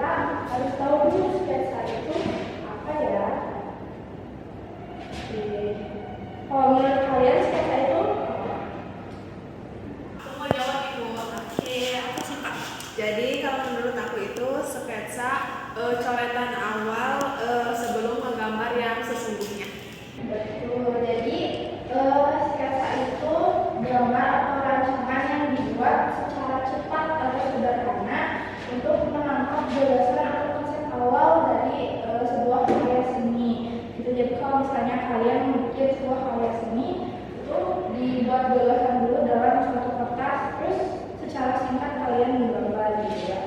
kita harus tahu dulu sketsa itu apa ya. Oke. Kalau menurut kalian sketsa itu apa? Aku mau jawab Ibu. Oke, apa sih Kak? Jadi kalau menurut aku itu sketsa coretan awal sebelum menggambar yang sesungguhnya. Betul. Jadi sketsa itu gambar atau rancangan yang dibuat secara cepat atau sederhana untuk menangkap gagasan atau konsep awal dari sebuah karya seni. Gitu. Jadi kalau misalnya kalian membuat sebuah karya seni itu dibuat gagasan dulu dalam suatu kertas, terus secara singkat kalian menggambar gitu ya.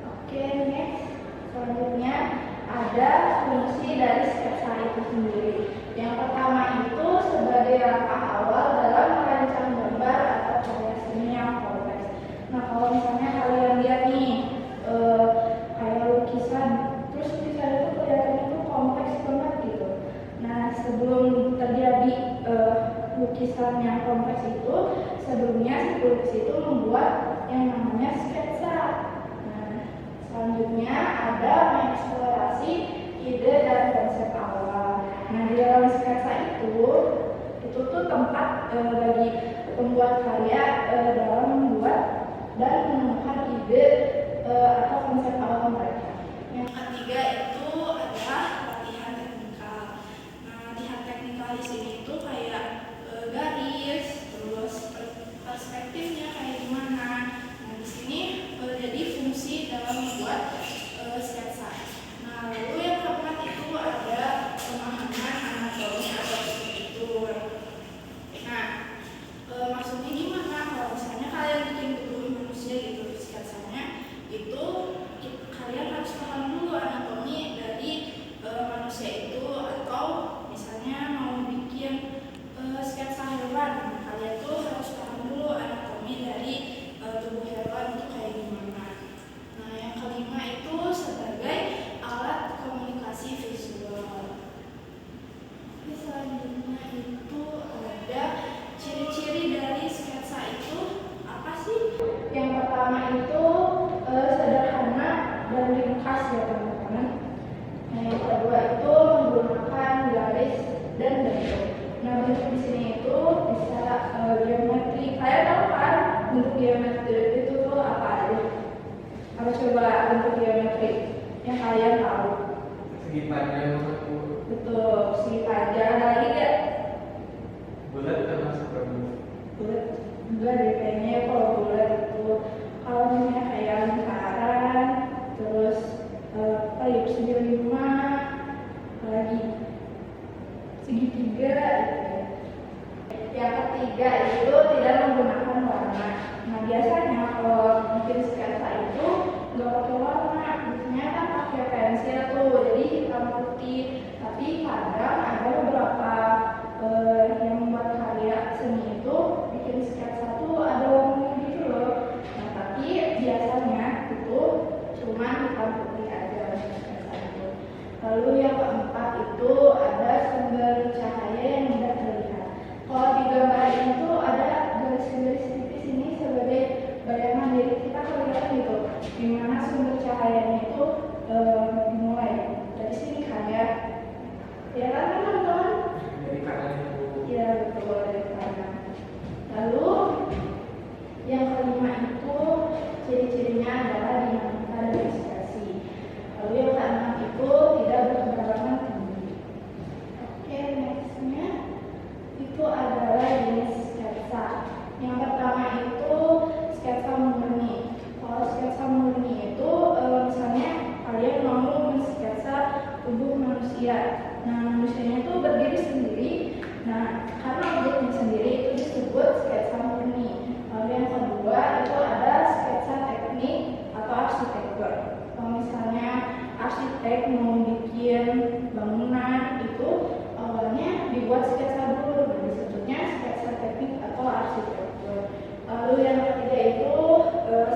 Oke, next. Selanjutnya ada fungsi dari sketsa itu sendiri. Yang pertama itu sebagai langkah awal dalam merancang gambar atau karya seni yang kompleks. Nah, kalau misalnya kalian lihat nih kayak lukisan, terus lukisan itu kelihatannya itu kompleks banget gitu. Nah, sebelum terjadi lukisan yang kompleks itu, sebelumnya si pelukis itu membuat yang namanya sketsa. Selanjutnya ada mengeksplorasi ide dan konsep awal. Nah, di dalam sketsa itu tuh tempat bagi pembuat karya dalam membuat dan menemukan ide atau konsep awal mereka. Yang ketiga itu adalah latihan teknikal. Nah, latihan teknikal di sini itu kayak garis, terus perspektifnya kayak gimana. Nah, di sini jadi fungsi dalam membuat sketsa. Nah, lalu yang keempat itu ada pemahaman anatomi atau struktur. Nah, maksudnya gimana? Kalau misalnya kalian bikin tubuh manusia gitu sketsanya, itu kalian harus paham dulu anatomi dari manusia itu, atau misalnya mau bikin sketsa hewan, kalian tuh harus paham dulu anatomi dari tubuh hewan itu kayak gimana. Nah, yang kelima itu sebagai alat komunikasi visual. Selanjutnya itu ada ciri-ciri dari sketsa itu apa sih? Yang pertama itu sederhana dan ringkas ya teman-teman. Nah, yang kedua itu menggunakan garis dan bentuk. Nah, bentuk di sini itu bisa geometri. Kalian tahu kan bentuk geometri itu tuh apa aja? Apa coba bentuk geometri yang kalian tahu? Segi panjang, Betul, segi panjang. Ada lagi nggak? bulat termasuk berbentuk. Bulat enggak deh kayaknya. Kalau bulat itu kalau misalnya kayak lingkaran, terus apa ya, persegi lima, lagi segitiga gitu ya. Yang ketiga itu tidak menggunakan warna. Nah, biasanya kalau bikin sketsa itu nggak pakai warna, biasanya kan pakai pensil tuh, jadi hitam putih. Tapi kadang ada beberapa yang membuat karya seni itu bikin sketsa tuh ada warnanya gitu loh. Nah, tapi biasanya itu cuma hitam putih aja sketsa itu. Lalu yang keempat itu ada sumber cahaya yang tidak terlihat. Kalau di gambar ini tuh ada garis-garis tipis ini sebagai bayangan diri kita kelihatan gitu. Dimana sumber cahayanya itu dimulai dari sini kan ya. Ya kan teman-teman? Jadi kanan itu Ya, betul, dari kanan. Lalu yang kelima itu ciri-cirinya adalah dinamika dan ekspresi. Lalu yang keenam itu tidak berkebarangan tinggi. Oke, nextnya itu adalah jenis sketsa. Yang pertama itu sketsa murni. Kalau sketsa murni itu misalnya kalian mau mensketsa tubuh manusia. Nah, manusianya itu berdiri sendiri. Nah, karena objeknya sendiri itu disebut sketsa murni. Lalu yang kedua itu ada sketsa teknik atau arsitektur. Kalau misalnya arsitek mau bikin bangunan itu awalnya dibuat sketsa dulu, nah disebutnya sketsa teknik atau arsitektur. Lalu yang ketiga itu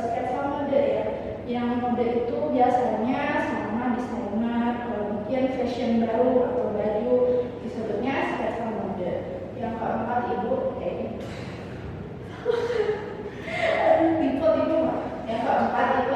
sketsa mode ya. Yang mode itu biasanya sama desainer kalau bikin fashion baru atau baju disebutnya sketsa mode. Yang keempat ibu tipe Yang keempat itu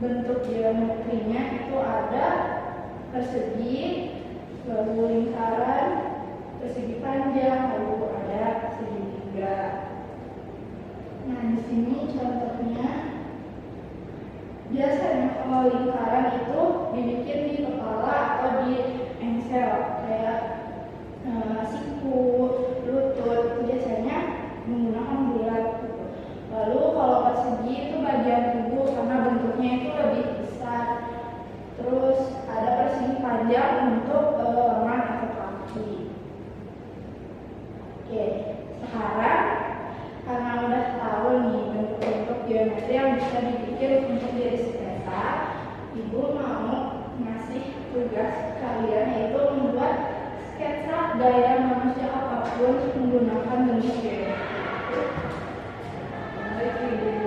bentuk geometrinya itu ada persegi, lalu lingkaran, persegi panjang, lalu ada segitiga. Nah, di sini contohnya, biasanya kalau lingkaran itu dibikin di kepala atau di engsel, kayak siku, lutut, biasanya menggunakan bulat. Lalu kalau persegi itu bagian tubuh karena bentuknya itu lebih besar. Terus ada persegi panjang untuk lengan atau kaki. Oke, sekarang karena udah tahu nih bentuk-bentuk geometri yang bisa dibikin untuk diri sketsa, Ibu mau ngasih tugas kalian yaitu membuat sketsa gaya manusia apapun menggunakan bentuk geometri. Baik, Ibu.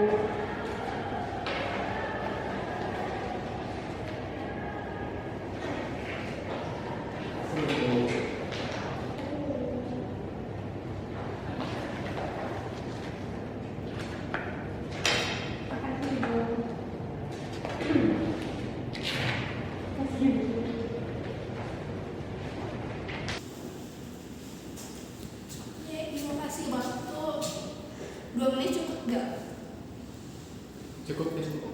Ya, Ibu kasih waktu 2 menit cukup nggak? Cukup ya, cukup.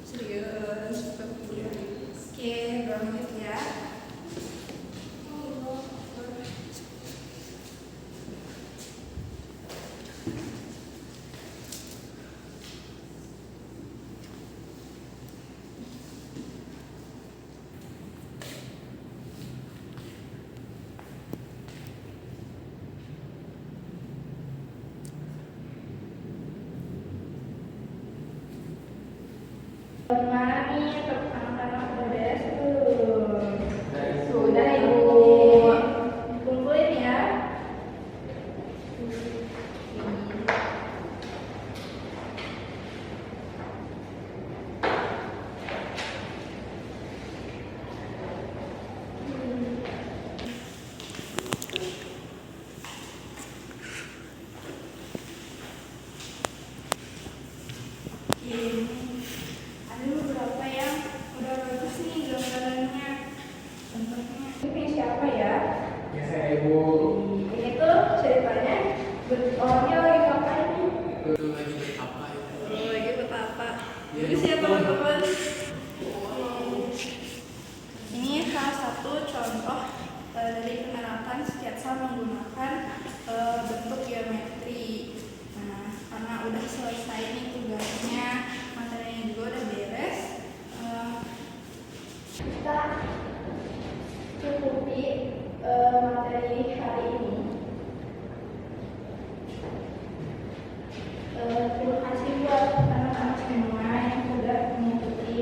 Serius? Oke, 2 menit ya. Gimana nih untuk anak-anak udah beres belum? Dari Sudah, Ibu. Dikumpulin ya. Ada beberapa yang udah bagus nih gambarannya. Contohnya. Ini siapa ya? ya saya Ibu. Ini tuh ceritanya orangnya lagi ngapain nih? Itu lagi apa ya? Lagi betapa. Ya, Bagus ya betul. teman-teman. Ini salah satu contoh dari penerapan sketsa menggunakan bentuk geometri. Nah, karena udah selesai nih tugasnya, materinya juga udah beres. Kita cukupi materi hari ini. Terima kasih buat anak-anak semua yang sudah mengikuti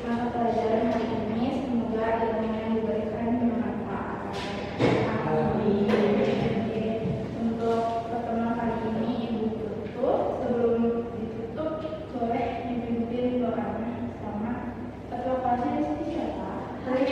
mata pelajaran hari ini. Semoga ilmu yang diberikan bermanfaat. Amin. Untuk pertemuan kali ini Ibu tutup. Sebelum ditutup, boleh dipimpin doanya sama ketua kelasnya di sini siapa? Hari